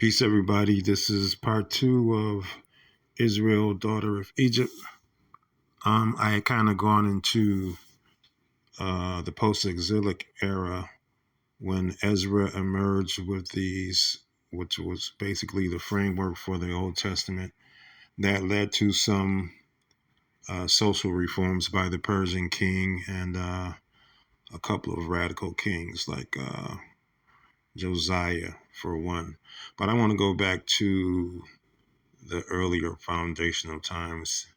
Peace, everybody. This is part two of Israel, daughter of Egypt. I had kind of gone into the post-exilic era when Ezra emerged with these, which was basically the framework for the Old Testament, that led to some social reforms by the Persian king and a couple of radical kings like Josiah, for one. But I want to go back to the earlier foundational times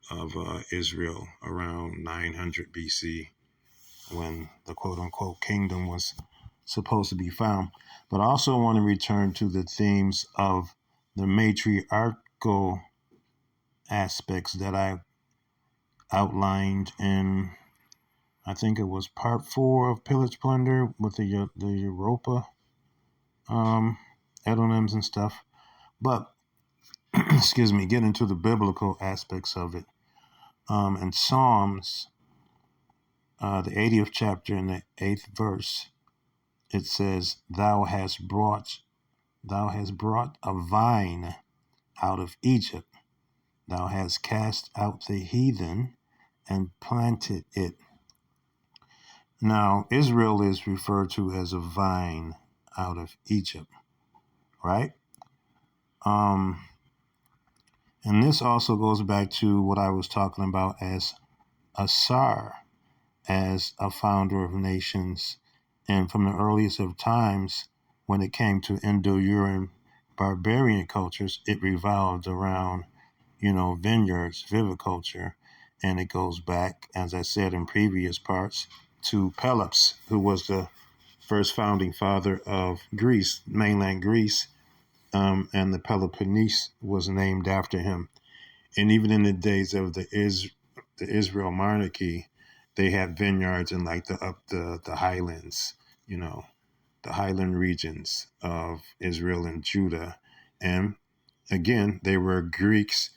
of Israel around 900 BC when the quote unquote kingdom was supposed to be found. But I also want to return to the themes of the matriarchal aspects that I outlined in, I think it was part 4 of Pillage Plunder with the Europa Edomims and stuff. But excuse me, get into the biblical aspects of it. In Psalms, the 80th chapter and the 8th verse, it says, Thou hast brought a vine out of Egypt. Thou hast cast out the heathen and planted it. Now, Israel is referred to as a vine out of Egypt, right? And this also goes back to what I was talking about as Asar, as a founder of nations. And from the earliest of times, when it came to Indo-European barbarian cultures, it revolved around, vineyards, viviculture. And it goes back, as I said in previous parts, to Pelops, who was the first founding father of Greece, mainland Greece, and the Peloponnese was named after him. And even in the days of the Israel monarchy, they had vineyards in like the highlands, the highland regions of Israel and Judah. And again, they were Greeks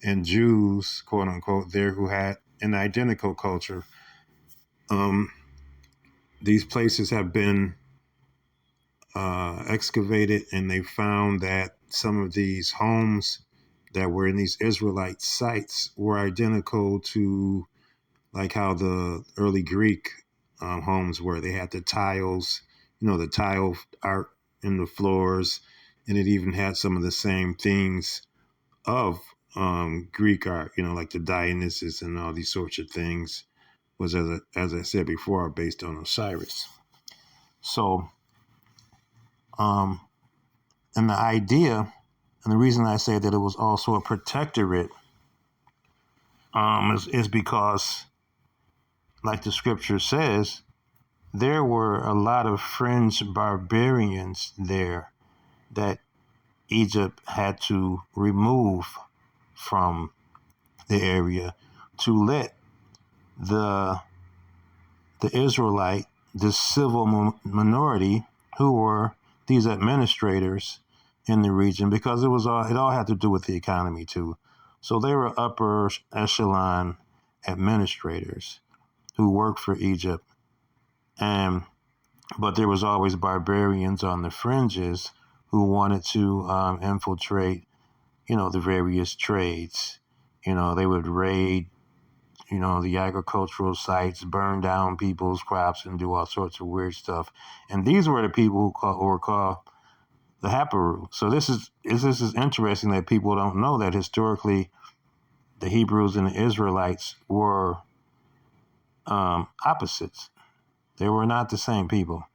and Jews, quote unquote, there who had an identical culture. These places have been excavated, and they found that some of these homes that were in these Israelite sites were identical to like how the early Greek homes were. They had the tiles, the tile art in the floors, and it even had some of the same things of Greek art, like the Dionysus and all these sorts of things was, as I said before, based on Osiris. So, and the idea, and the reason I say that it was also a protectorate is because, like the scripture says, there were a lot of fringe barbarians there that Egypt had to remove from the area to let the Israelite, the civil minority, who were these administrators in the region, because it all had to do with the economy too. So they were upper echelon administrators who worked for Egypt. But there was always barbarians on the fringes who wanted to infiltrate, the various trades. They would raid, the agricultural sites, burn down people's crops, and do all sorts of weird stuff. And these were the people who were called the Haparu. So this is interesting that people don't know that historically the Hebrews and the Israelites were opposites. They were not the same people.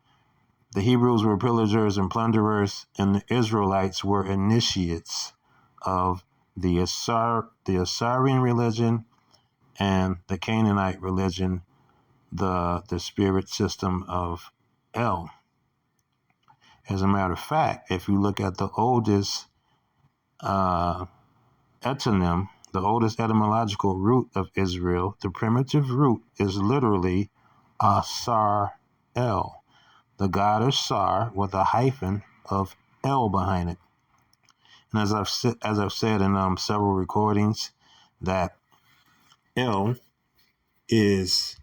The Hebrews were pillagers and plunderers, and the Israelites were initiates of the Assyrian religion and the Canaanite religion, the spirit system of El. As a matter of fact, if you look at the oldest etonym, the oldest etymological root of Israel, the primitive root is literally Asar El, the god Asar with a hyphen of El behind it. And as I've said in several recordings, that El is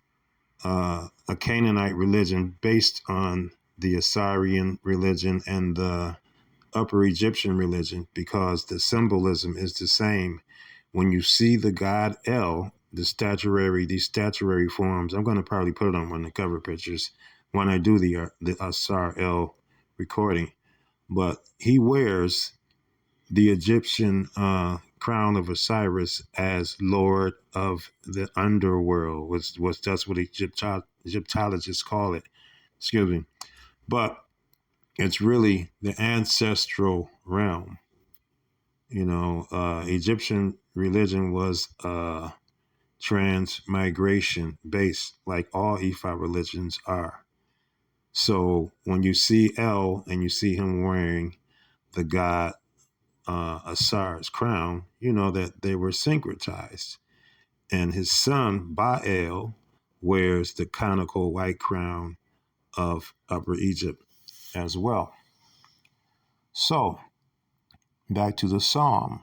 a Canaanite religion based on the Assyrian religion and the Upper Egyptian religion because the symbolism is the same. When you see the god El, these statuary forms, I'm going to probably put it on one of the cover pictures when I do the Asar El recording. But he wears the Egyptian crown of Osiris as Lord of the underworld. That's what Egyptologists call it. Excuse me. But it's really the ancestral realm. Egyptian religion was transmigration based, like all Ifa religions are. So when you see El and you see him wearing the god Asar's crown, you know that they were syncretized. And his son, Baal, wears the conical white crown of Upper Egypt as well. So, back to the psalm.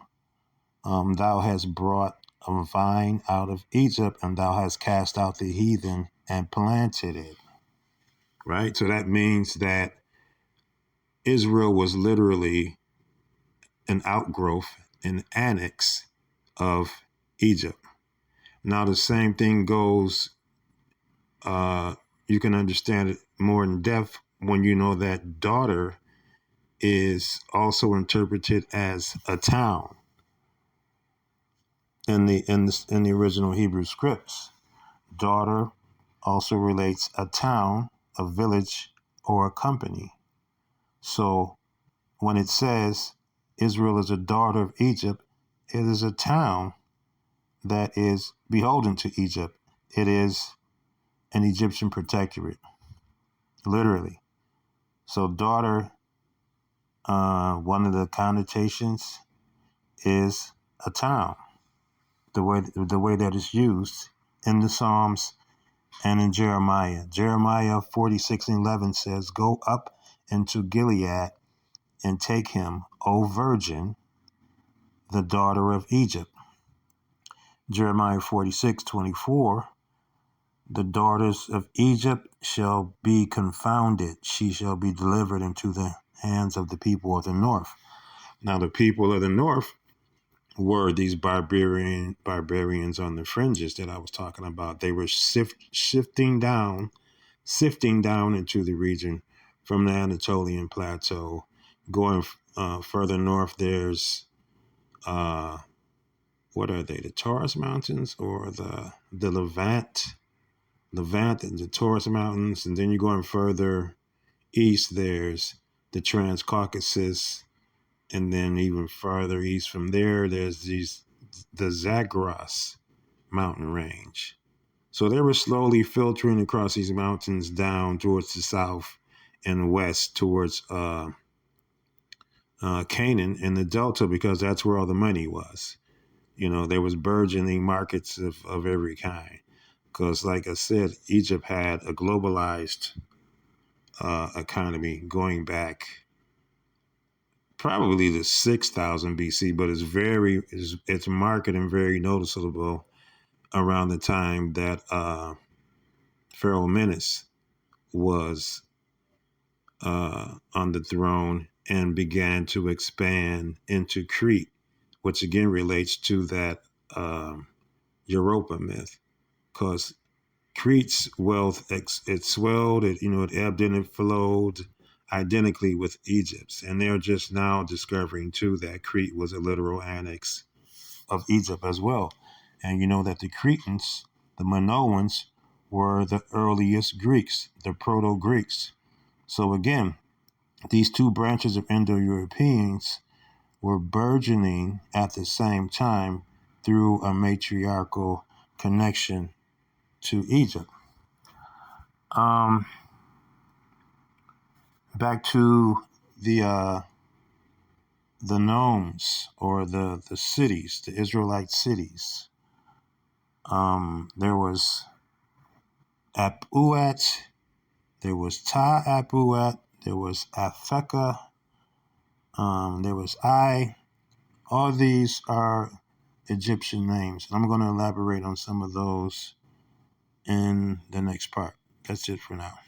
Thou hast brought a vine out of Egypt, and thou hast cast out the heathen and planted it. Right? So that means that Israel was literally an outgrowth, an annex of Egypt. Now, the same thing goes, you can understand it more in depth when you know that daughter is also interpreted as a town in the original Hebrew scripts. Daughter also relates a town, a village, or a company. So when it says Israel is a daughter of Egypt, it is a town that is beholden to Egypt. It is an Egyptian protectorate, literally. So daughter, one of the connotations is a town. The way that it's used in the Psalms and in Jeremiah. Jeremiah 46:11 says, "Go up into Gilead and take him, O virgin, the daughter of Egypt." Jeremiah 46:24, "The daughters of Egypt shall be confounded. She shall be delivered into the hands of the people of the north." Now, the people of the north were these barbarians on the fringes that I was talking about. They were sifting down into the region from the Anatolian Plateau. Going further north, there's what are they? The Taurus Mountains or the Levant and the Taurus Mountains, and then you're going further east. There's the Transcaucasus, and then even farther east from there, there's the Zagros mountain range. So they were slowly filtering across these mountains down towards the south and west towards Canaan and the Delta, because that's where all the money was. There was burgeoning markets of every kind. Because, like I said, Egypt had a globalized economy going back probably to 6,000 BC, but it's marked and very noticeable around the time that Pharaoh Menes was on the throne and began to expand into Crete, which again relates to that Europa myth, because Crete's wealth, it swelled, it ebbed and it flowed identically with Egypt's. And they're just now discovering, too, that Crete was a literal annex of Egypt as well. And you know that the Cretans, the Minoans, were the earliest Greeks, the Proto-Greeks. So again, these two branches of Indo-Europeans were burgeoning at the same time through a matriarchal connection to Egypt. Back to the nomes, or the cities, the Israelite cities. There was Apuat, there was Ta Apuat, there was Apheka, there was Ai. All these are Egyptian names. And I'm going to elaborate on some of those in the next part. That's it for now.